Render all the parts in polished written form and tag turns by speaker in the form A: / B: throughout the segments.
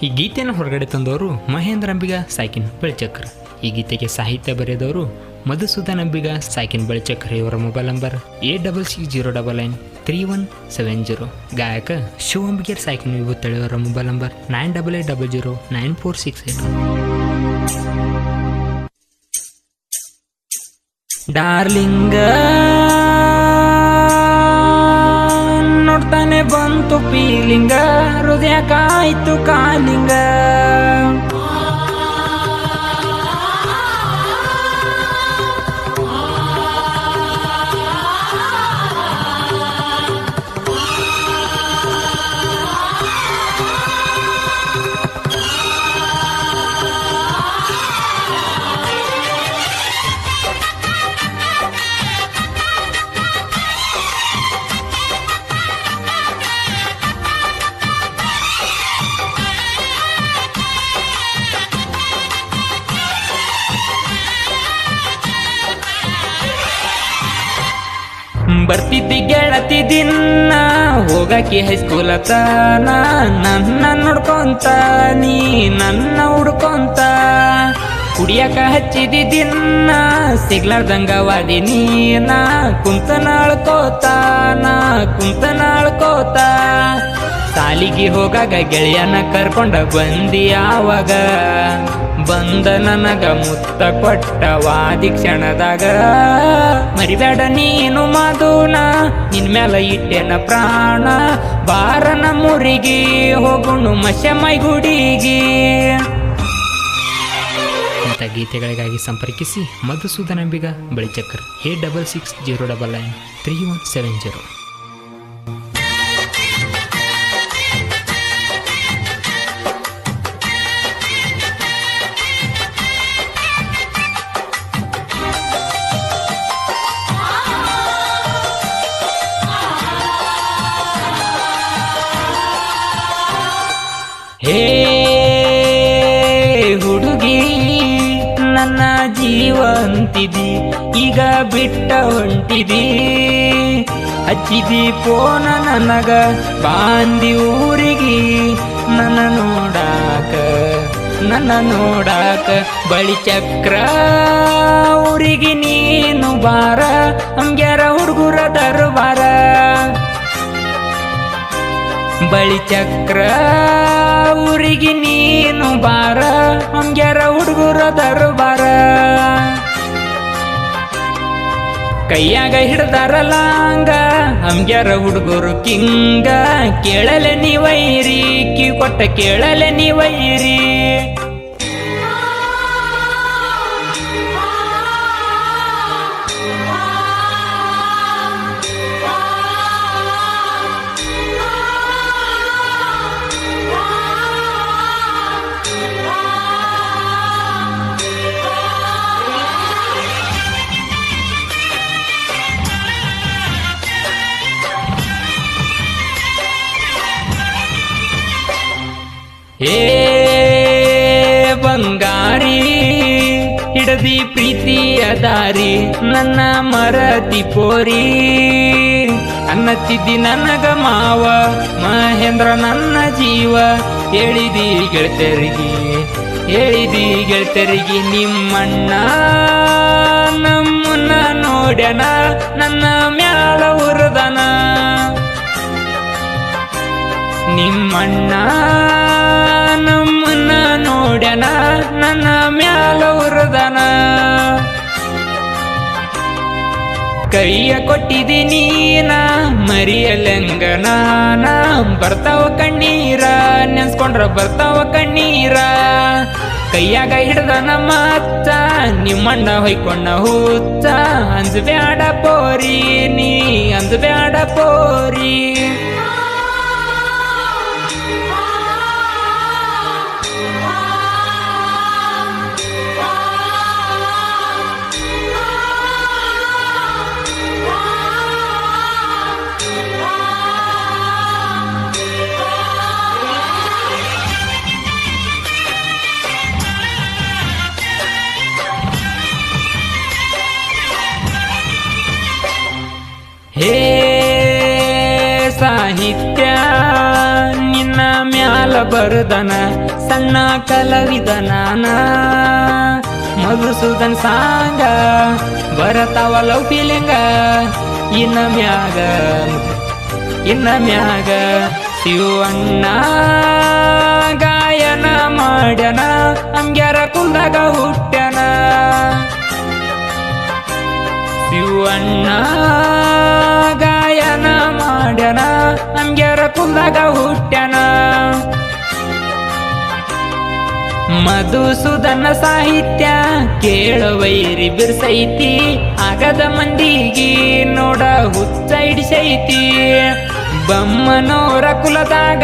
A: ಈ ಗೀತೆಯನ್ನು ಹೊರಗಡೆ ತಂದವರು ಮಹೇಂದ್ರ ಅಂಬಿಗ ಸಾಕಿನ್ ಬೆಳ್ಚಕ್ರ. ಈ ಗೀತೆಗೆ ಸಾಹಿತ್ಯ ಬರೆದವರು ಮಧುಸೂದನ್ ಅಂಬಿಗ ಸಾಕಿನ್ ಬೆಳ್ಚಕ್ರ. ಇವರ ಮೊಬೈಲ್ ನಂಬರ್ 8660993170. ಗಾಯಕ ಶಿವ ಅಂಬಿಗೇರ್ ಸಾಕಿನ್ ವಿಭೂತಳಿ. ಇವರ ಮೊಬೈಲ್ ನಂಬರ್ 98809468. ಡಾರ್ಲಿಂಗ ನೋಡ್ತಾನೆ ಬಂತು ಫೀಲಿಂಗ, ಹೃದಯ ಕಾಯ್ತು ಕಾಲಿಂಗ. ಬರ್ತಿದ್ದಿ ಗೆಳತಿ ದಿನ ಹೋಗಕ್ಕೆ ಹೈಸ್ಕೂಲ್ ತನ, ನನ್ನ ನೋಡ್ಕೊಂತ ನೀ ನನ್ನ ಹುಡ್ಕೊಂತ. ಕುಡಿಯಕ ಹಚ್ಚಿದಿ ದಿನ ಸಿಗ್ಲಾರ್ದಂಗವಾದಿ ನೀನ, ಕುಂತ ನಾಳ್ಕೋತ ಸಾಲಿಗೆ ಹೋಗಾಗ ಗೆಳೆಯನ ಕರ್ಕೊಂಡ ಬಂದಿ ಆವಾಗ. ಬಂದ ನನಗ ಮುತ್ತ ಕೊಟ್ಟವಾದಿ ಕ್ಷಣದಾಗ, ಮರಿಬೇಡ ನೀನು ಮಧುನ, ನಿನ್ ಮ್ಯಾಲ ಇಟ್ಟೆನ ಪ್ರಾಣ. ಬಾರ ನಮ್ಮೂರಿಗೆ ಹೋಗುಣು ಮೈ ಗುಡಿಗೆ. ಇಂಥ ಗೀತೆಗಳಿಗಾಗಿ ಸಂಪರ್ಕಿಸಿ ಮಧುಸೂದನ್ ಅಂಬಿಗ ಬೆಳ್ಚಕ್ರ 8660993170. ಹೇ ಹುಡುಗಿ ನನ್ನ ಜೀವ ಅಂತಿದಿ, ಈಗ ಬಿಟ್ಟ ಹೊಂಟಿದಿ. ಹಚ್ಚಿದಿ ಫೋನ ನನಗ ಬಾಂದಿ ಊರಿಗೆ, ನನ್ನ ನೋಡಾಕ ಬಳಿ ಚಕ್ರ ಊರಿಗೆ ನೀನು ಬಾರ. ಹಂಗ್ಯಾರ ಹುಡುಗರ ದರ್ಬಾರ, ಬಳಿ ಚಕ್ರ ಊರಿಗೆ ನೀನು ಬಾರ. ಹಂಗ್ಯಾರ ಹುಡುಗರ ದರ್ಬಾರ, ಕೈಯಾಗ ಹಿಡ್ದಾರಲಾಂಗ ಹಂಗ್ಯಾರ ಹುಡುಗರು ಕಿಂಗ. ಕೇಳಲೆ ನೀವೈರಿ ಕಿ ಕೊಟ್ಟ ಕೇಳಲೆ ನೀವೈರಿ. ಏ ಬಂಗಾರಿ ಹಿಡದಿ ಪ್ರೀತಿಯ ದಾರಿ, ನನ್ನ ಮರತಿ ಪೋರಿ. ಅನ್ನತ್ತಿದ್ದಿ ನನಗ ಮಾವ ಮಹೇಂದ್ರ ನನ್ನ ಜೀವ. ಹೇಳಿದಿ ಗೆಳತರಿಗೆ ನಿಮ್ಮಣ್ಣ ನಮ್ಮನ್ನ ನೋಡ್ಯಾನ, ನನ್ನ ಮ್ಯಾಲ ಉರದನ. ನಿಮ್ಮಣ್ಣ ನಮ್ಮನ್ನ ನೋಡ್ಯಾನ, ನನ್ನ ಮ್ಯಾಲ ಉರದನ. ಕೈಯ ಕೊಟ್ಟಿದಿ ನೀನ ಮರಿಯಲೆಂಗನಾನ, ಬರ್ತಾವ ಕಣ್ಣೀರ ನೆನ್ಸ್ಕೊಂಡ್ರ ಬರ್ತಾವ ಕಣ್ಣೀರ. ಕೈಯಾಗ ಹಿಡ್ದನ ಮಚ್ಚ ನಿಮ್ಮಣ್ಣ ಹೊಯ್ಕೊಂಡ ಹುಚ್ಚ. ಅಂಜಬ್ಯಾಡ ಪೋರಿ ನೀ ಅಂಜಬ್ಯಾಡ ಪೋರಿ. ಹೇ ಸಾಹಿತ್ಯ ನಿನ್ನ ಮ್ಯಾಲ ಬರುದನ ಸಣ್ಣ ಕಲಾವಿದನಾನ ಮಧುಸೂದನ್ ಸಾಂಗ ಬರತಾವ ಲವ್ ಫೀಲಿಂಗ ಇನ್ನ ಮ್ಯಾಗ ಶಿವಣ್ಣ ಗಾಯನ ಮಾಡ್ಯನ ಅಂಗ್ಯಾರ ಕುಲ್ದಾಗ ಹುಟ್ಟ್ಯನ ಶಿವಣ್ಣ ಗಾಯನ ಮಾಡ್ಯನ ಅಂಗ್ಯಾರ ಕುಲ್ದಾಗ ಹುಟ್ಟ್ಯನ ಮಧುಸೂದನ ಸಾಹಿತ್ಯ ಕೇಳವೈರಿ ಬಿರ್ಸೈತಿ ಆಗದ ಮಂದಿಗಿ ನೋಡ ಹುಚ್ಚ ಹಿಡಿಸೈತಿ ಬಮ್ಮನೋರ ಕುಲದಾಗ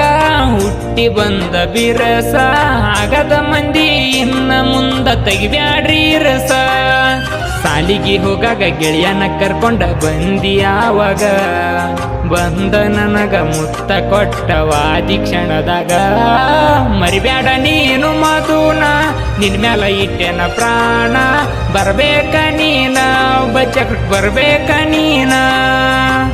A: ಹುಟ್ಟಿ ಬಂದ ಬಿರಸ ಆಗದ ಮಂದಿ ಇನ್ನ ಮುಂದ ತೆಗಿಬ್ಯಾಡ್ರಿ ರಸ ಸಾಲಿಗೆ ಹೋಗಾಗ ಗೆಳೆಯನ ಕರ್ಕೊಂಡ ಬಂದಿ ಯಾವಾಗ ಬಂದ ನನಗ ಮುತ್ತ ಕೊಟ್ಟವಾದಿ ಕ್ಷಣದಾಗ ಮರಿಬ್ಯಾಡ ನೀನು ಮಧುನ ನಿನ್ ಮ್ಯಾಲ ಇಟ್ಟೆನ ಪ್ರಾಣ ಬರ್ಬೇಕ ನೀನ ಬಚ್ಚಕ್ ಬರ್ಬೇಕ ನೀನ